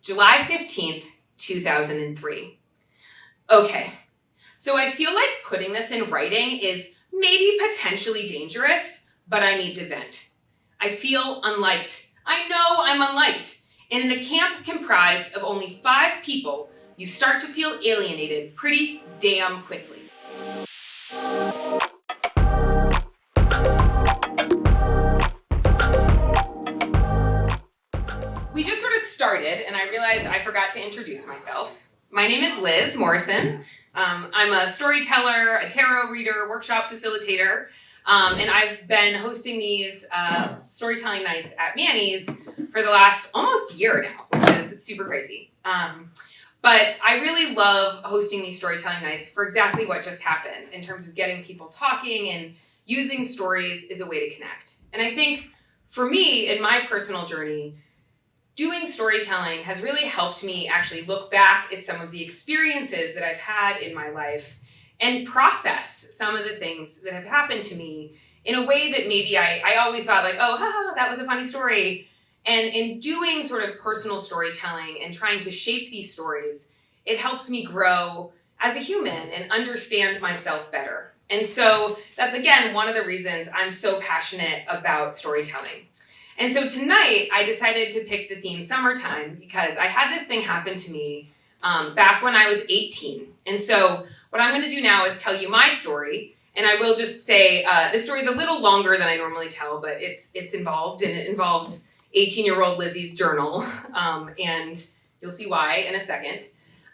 July 15th, 2003. Okay, so I feel like putting this in writing is maybe potentially dangerous, but I need to vent. I feel unliked. I know I'm unliked. And in a camp comprised of only 5 people, you start to feel alienated pretty damn quickly. We just sort of started, and I realized I forgot to introduce myself. My name is Liz Morrison. I'm a storyteller, a tarot reader, workshop facilitator, and I've been hosting these storytelling nights at Manny's for the last almost year now, which is super crazy. But I really love hosting these storytelling nights for exactly what just happened in terms of getting people talking and using stories as a way to connect. And I think for me, in my personal journey, doing storytelling has really helped me actually look back at some of the experiences that I've had in my life and process some of the things that have happened to me in a way that maybe I always thought like, oh, haha, that was a funny story. And in doing sort of personal storytelling and trying to shape these stories, it helps me grow as a human and understand myself better. And so that's, again, one of the reasons I'm so passionate about storytelling. And so tonight, I decided to pick the theme summertime because I had this thing happen to me back when I was 18. And so what I'm going to do now is tell you my story. And I will just say this story is a little longer than I normally tell, but it's involved, and it involves 18-year-old Lizzie's journal. And you'll see why in a second.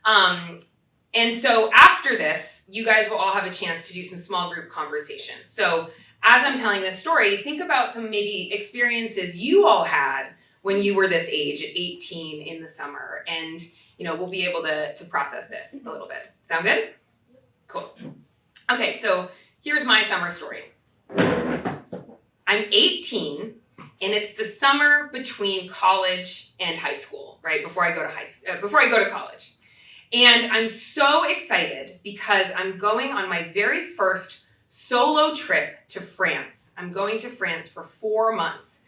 And so after this, you guys will all have a chance to do some small group conversations. So as I'm telling this story, think about some maybe experiences you all had when you were this age at 18 in the summer. And, we'll be able to process this a little bit. Sound good? Cool. Okay, so here's my summer story. I'm 18, and it's the summer between college and high school, right? Before I go to college. And I'm so excited because I'm going on my very first solo trip to France. I'm going to France for 4 months.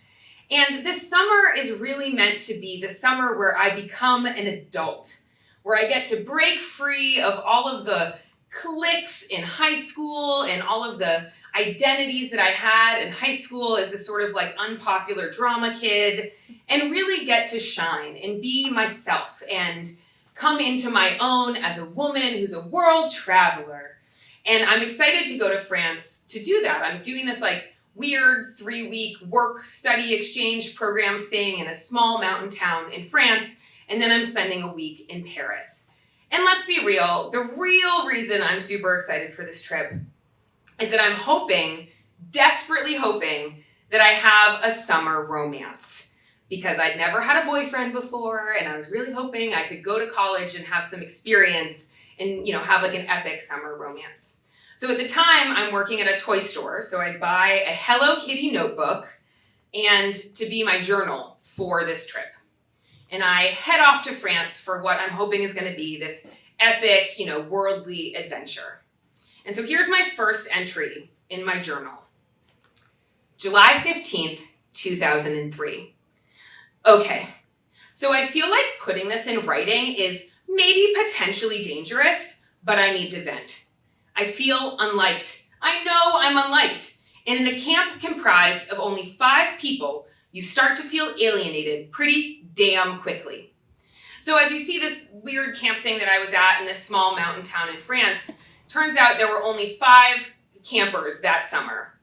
And this summer is really meant to be the summer where I become an adult, where I get to break free of all of the cliques in high school and all of the identities that I had in high school as a sort of like unpopular drama kid, and really get to shine and be myself and come into my own as a woman who's a world traveler. And I'm excited to go to France to do that. I'm doing this like weird 3-week work study exchange program thing in a small mountain town in France. And then I'm spending a week in Paris. And let's be real, the real reason I'm super excited for this trip is that I'm hoping, desperately hoping, that I have a summer romance. Because I'd never had a boyfriend before, and I was really hoping I could go to college and have some experience and, have like an epic summer romance. So at the time, I'm working at a toy store, so I'd buy a Hello Kitty notebook and to be my journal for this trip. And I head off to France for what I'm hoping is going to be this epic, worldly adventure. And so here's my first entry in my journal. July 15th, 2003. Okay, so I feel like putting this in writing is maybe potentially dangerous, but I need to vent. I feel unliked. I know I'm unliked. And in a camp comprised of only 5 people, you start to feel alienated pretty damn quickly. So as you see this weird camp thing that I was at in this small mountain town in France, turns out there were only 5 campers that summer.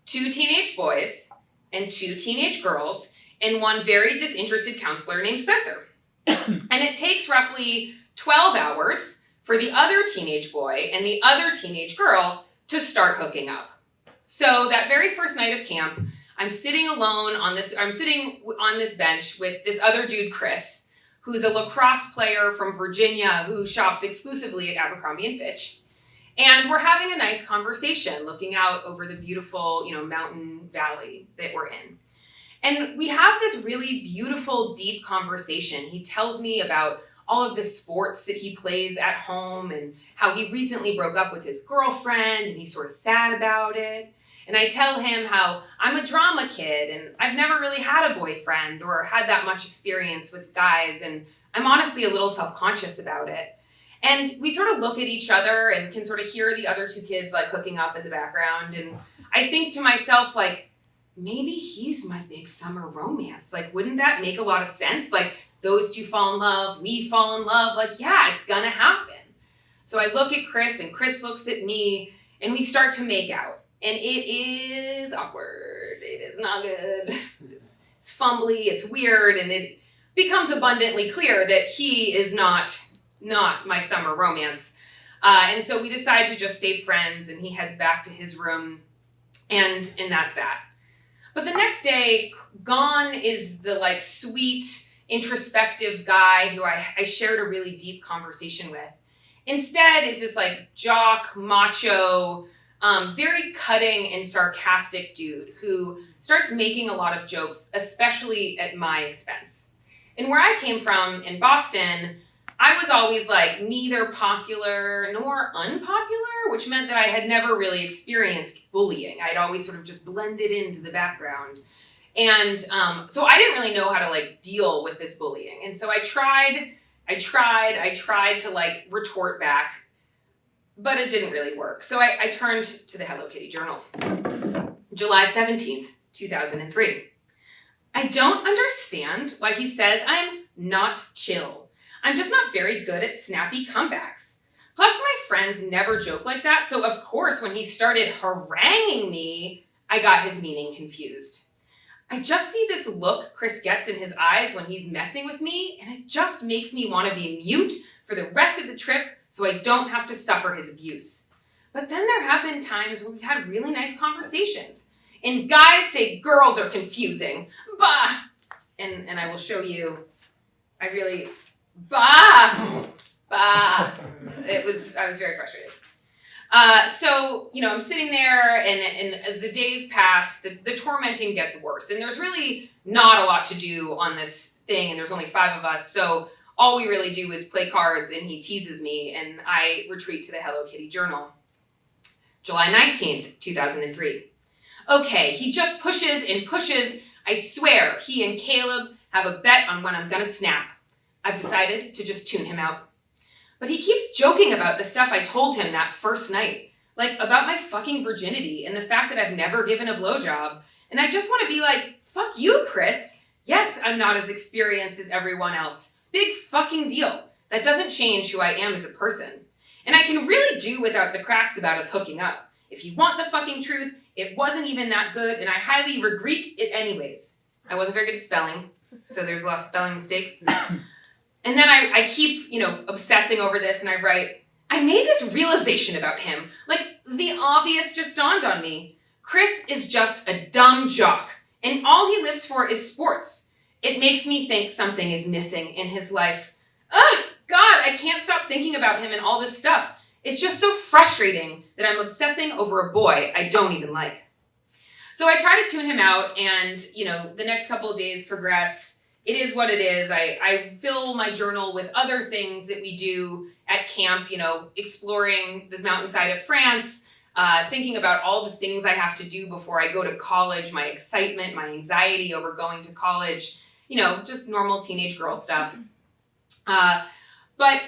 2 teenage boys and 2 teenage girls, and 1 very disinterested counselor named Spencer. And it takes roughly 12 hours for the other teenage boy and the other teenage girl to start hooking up. So that very first night of camp, I'm sitting on this bench with this other dude, Chris, who's a lacrosse player from Virginia who shops exclusively at Abercrombie & Fitch. And we're having a nice conversation looking out over the beautiful, mountain valley that we're in. And we have this really beautiful, deep conversation. He tells me about all of the sports that he plays at home and how he recently broke up with his girlfriend and he's sort of sad about it. And I tell him how I'm a drama kid and I've never really had a boyfriend or had that much experience with guys, and I'm honestly a little self-conscious about it. And we sort of look at each other and can sort of hear the other two kids like hooking up in the background. And I think to myself, like, maybe he's my big summer romance. Like, wouldn't that make a lot of sense? Like, those two fall in love, we fall in love. Like, yeah, it's gonna happen. So I look at Chris and Chris looks at me and we start to make out. And it is awkward. It is not good. It's fumbly, it's weird, and it becomes abundantly clear that he is not my summer romance. And so we decide to just stay friends, and he heads back to his room, and that's that. But the next day, gone is the like sweet, introspective guy who I shared a really deep conversation with. Instead is this like jock, macho, very cutting and sarcastic dude who starts making a lot of jokes, especially at my expense. And where I came from in Boston, I was always like neither popular nor unpopular, which meant that I had never really experienced bullying. I'd always sort of just blended into the background. And so I didn't really know how to like deal with this bullying. And so I tried to like retort back, but it didn't really work. So I turned to the Hello Kitty Journal. July 17th, 2003. I don't understand why he says I'm not chill. I'm just not very good at snappy comebacks. Plus my friends never joke like that, so of course when he started haranguing me, I got his meaning confused. I just see this look Chris gets in his eyes when he's messing with me, and it just makes me want to be mute for the rest of the trip so I don't have to suffer his abuse. But then there have been times when we've had really nice conversations, and guys say girls are confusing. Bah! And I will show you, bah! I was very frustrated. So, I'm sitting there and as the days pass, the tormenting gets worse. And there's really not a lot to do on this thing, and there's only 5 of us. So all we really do is play cards, and he teases me, and I retreat to the Hello Kitty Journal. July 19th, 2003. Okay, he just pushes and pushes. I swear, he and Caleb have a bet on when I'm gonna snap. I've decided to just tune him out. But he keeps joking about the stuff I told him that first night. Like, about my fucking virginity and the fact that I've never given a blowjob. And I just want to be like, fuck you, Chris. Yes, I'm not as experienced as everyone else. Big fucking deal. That doesn't change who I am as a person. And I can really do without the cracks about us hooking up. If you want the fucking truth, it wasn't even that good, and I highly regret it anyways. I wasn't very good at spelling, so there's a lot of spelling mistakes. And then I keep, obsessing over this, and I write, I made this realization about him. Like, the obvious just dawned on me. Chris is just a dumb jock, and all he lives for is sports. It makes me think something is missing in his life. Ugh, God, I can't stop thinking about him and all this stuff. It's just so frustrating that I'm obsessing over a boy I don't even like. So I try to tune him out, and, the next couple of days progress. It is what it is. I fill my journal with other things that we do at camp, exploring this mountainside of France, thinking about all the things I have to do before I go to college, my excitement, my anxiety over going to college, just normal teenage girl stuff. But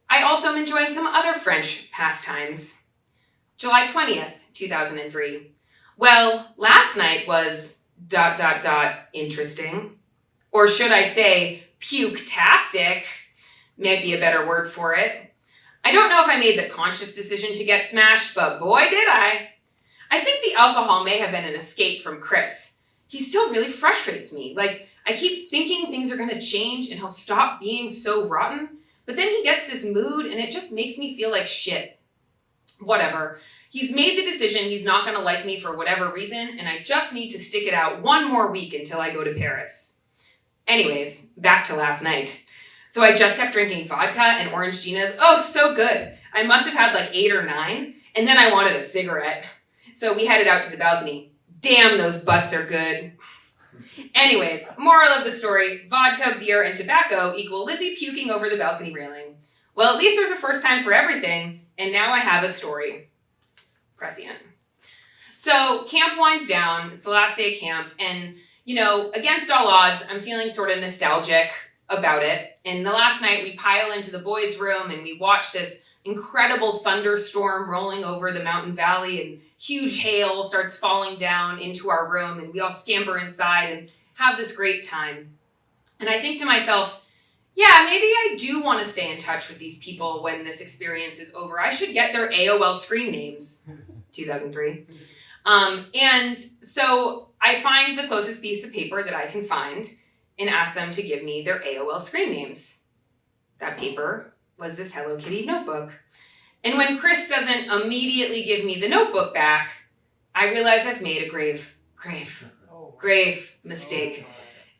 I also am enjoying some other French pastimes. July 20th, 2003. Well, last night was ... interesting. Or should I say, puke-tastic, might be a better word for it. I don't know if I made the conscious decision to get smashed, but boy did I. I think the alcohol may have been an escape from Chris. He still really frustrates me. Like, I keep thinking things are gonna change and he'll stop being so rotten, but then he gets this mood and it just makes me feel like shit. Whatever. He's made the decision he's not gonna like me for whatever reason, and I just need to stick it out one more week until I go to Paris. Anyways, back to last night. So I just kept drinking vodka and orange Ginas. Oh, so good. I must have had like 8 or 9. And then I wanted a cigarette. So we headed out to the balcony. Damn, those butts are good. Anyways, moral of the story, vodka, beer, and tobacco equal Lizzie puking over the balcony railing. Well, at least there's a first time for everything, and now I have a story. Prescient. So camp winds down. It's the last day of camp. And, against all odds, I'm feeling sort of nostalgic about it. And the last night we pile into the boys' room and we watch this incredible thunderstorm rolling over the mountain valley, and huge hail starts falling down into our room, and we all scamper inside and have this great time. And I think to myself, yeah, maybe I do want to stay in touch with these people when this experience is over. I should get their AOL screen names. 2003. And so I find the closest piece of paper that I can find and ask them to give me their AOL screen names. That paper was this Hello Kitty notebook. And when Chris doesn't immediately give me the notebook back, I realize I've made a grave mistake.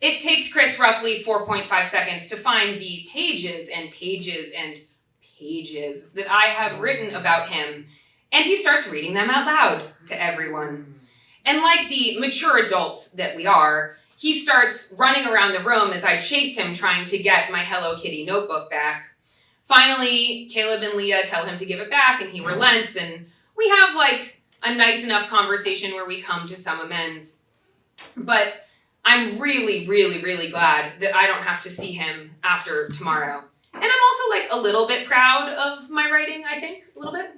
It takes Chris roughly 4.5 seconds to find the pages and pages and pages that I have written about him, and he starts reading them out loud to everyone. And like the mature adults that we are, he starts running around the room as I chase him trying to get my Hello Kitty notebook back. Finally, Caleb and Leah tell him to give it back, and he relents, and we have like a nice enough conversation where we come to some amends. But I'm really, really, really glad that I don't have to see him after tomorrow. And I'm also like a little bit proud of my writing, I think, a little bit.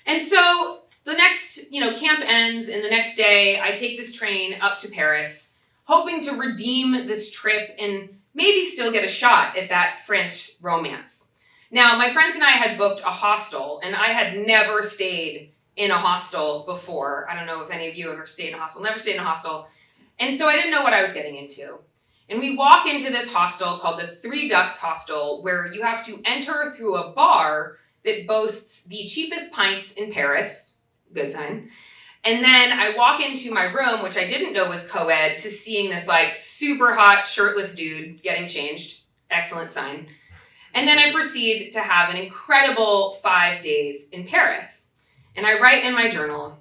And so the next, camp ends, and the next day I take this train up to Paris, hoping to redeem this trip and maybe still get a shot at that French romance. Now, my friends and I had booked a hostel, and I had never stayed in a hostel before. I don't know if any of you ever stayed in a hostel. Never stayed in a hostel. And so I didn't know what I was getting into. And we walk into this hostel called the Three Ducks Hostel, where you have to enter through a bar that boasts the cheapest pints in Paris. Good sign. And then I walk into my room, which I didn't know was co-ed, to seeing this like super hot shirtless dude getting changed. Excellent sign. And then I proceed to have an incredible 5 days in Paris. And I write in my journal,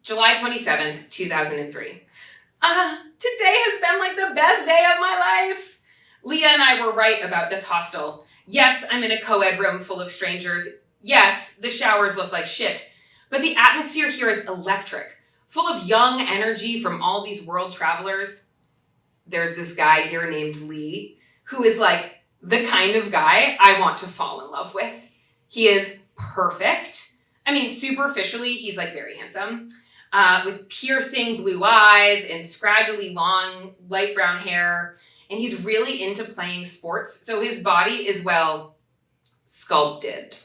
July 27th, 2003. Today has been like the best day of my life. Leah and I were right about this hostel. Yes, I'm in a co-ed room full of strangers. Yes, the showers look like shit. But the atmosphere here is electric, full of young energy from all these world travelers. There's this guy here named Lee, who is like the kind of guy I want to fall in love with. He is perfect. I mean, superficially, he's like very handsome, with piercing blue eyes and scraggly long light brown hair. And he's really into playing sports, so his body is, well, sculpted.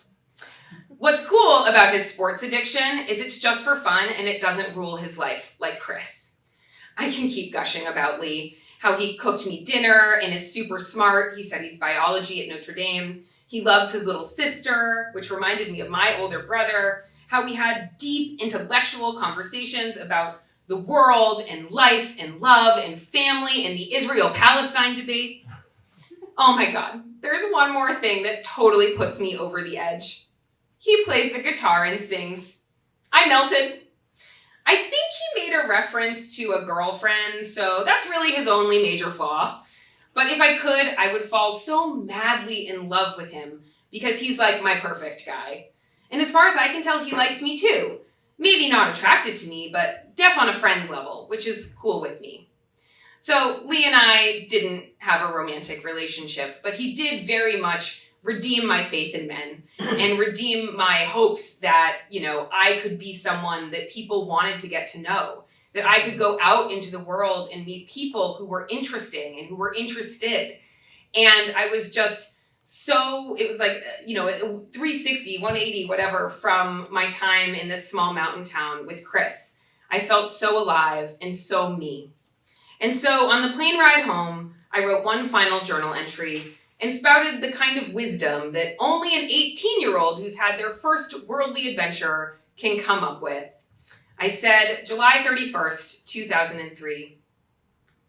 What's cool about his sports addiction is it's just for fun and it doesn't rule his life like Chris. I can keep gushing about Lee, how he cooked me dinner and is super smart. He studies biology at Notre Dame. He loves his little sister, which reminded me of my older brother, how we had deep intellectual conversations about the world and life and love and family and the Israel-Palestine debate. Oh my God, there's one more thing that totally puts me over the edge. He plays the guitar and sings. I melted. I think he made a reference to a girlfriend, so that's really his only major flaw. But if I could, I would fall so madly in love with him because he's like my perfect guy. And as far as I can tell, he likes me too. Maybe not attracted to me, but def on a friend level, which is cool with me. So Lee and I didn't have a romantic relationship, but he did very much redeem my faith in men and redeem my hopes that, I could be someone that people wanted to get to know, that I could go out into the world and meet people who were interesting and who were interested. And I was just it was like, 360, 180, whatever, from my time in this small mountain town with Chris. I felt so alive and so me. And so on the plane ride home, I wrote one final journal entry and spouted the kind of wisdom that only an 18-year-old who's had their first worldly adventure can come up with. I said, July 31st, 2003.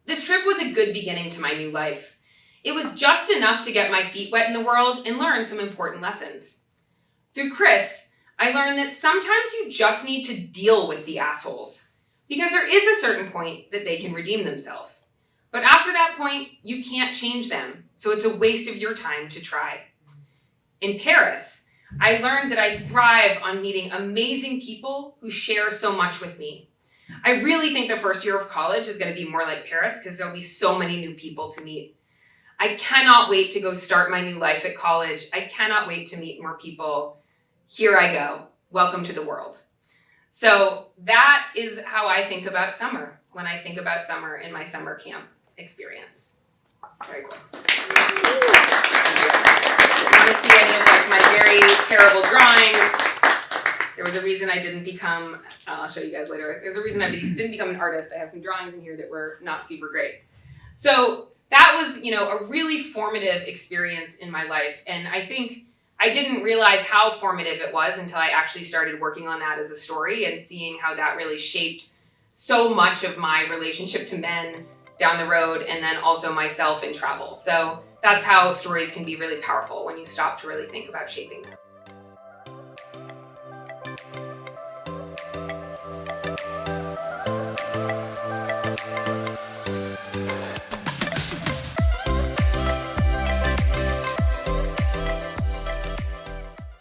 This trip was a good beginning to my new life. It was just enough to get my feet wet in the world and learn some important lessons. Through Chris, I learned that sometimes you just need to deal with the assholes, because there is a certain point that they can redeem themselves. But after that point, you can't change them, so it's a waste of your time to try. In Paris, I learned that I thrive on meeting amazing people who share so much with me. I really think the first year of college is going to be more like Paris because there'll be so many new people to meet. I cannot wait to go start my new life at college. I cannot wait to meet more people. Here I go. Welcome to the world. So that is how I think about summer when I think about summer in my summer camp experience. Very cool. Want to see any of my very terrible drawings? There was a reason I didn't become, I'll show you guys later. There's a reason I didn't become an artist. I have some drawings in here that were not super great. So that was, a really formative experience in my life. And I think I didn't realize how formative it was until I actually started working on that as a story and seeing how that really shaped so much of my relationship to men down the road and then also myself in travel. So that's how stories can be really powerful when you stop to really think about shaping them.